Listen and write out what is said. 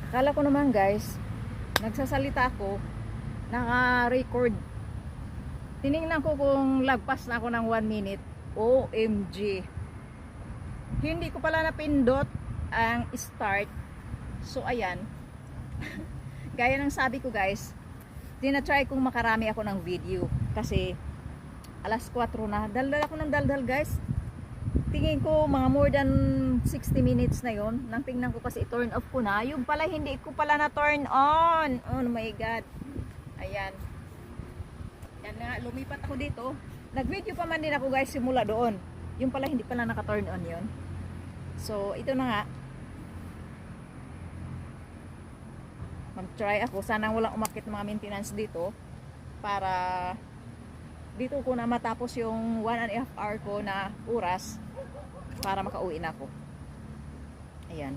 Kala ko naman guys, nagsasalita ako, naka-record. Tiningnan ko kung lagpas na ako ng 1 minute. OMG. Hindi ko pala napindot ang start. So ayan. Gaya ng sabi ko guys, tinatry kong makarami ako ng video. Kasi alas 4 na. Daldal ako ng daldal guys. Tingin ko mga more than 60 minutes na yon. Nang tingnan ko kasi turn off ko na. Yung pala hindi ko pala na turn on. Oh my god. Ayan. Yan nga, lumipat ako dito. Nag-video pa man din ako guys simula doon. Yung pala hindi pala naka-turn on yon. So ito na nga. Mag-try ako. Sana walang umakit mga maintenance dito. Para dito ko na matapos yung 1.5 hour ko na oras. Para makauwi na ako. Ayan.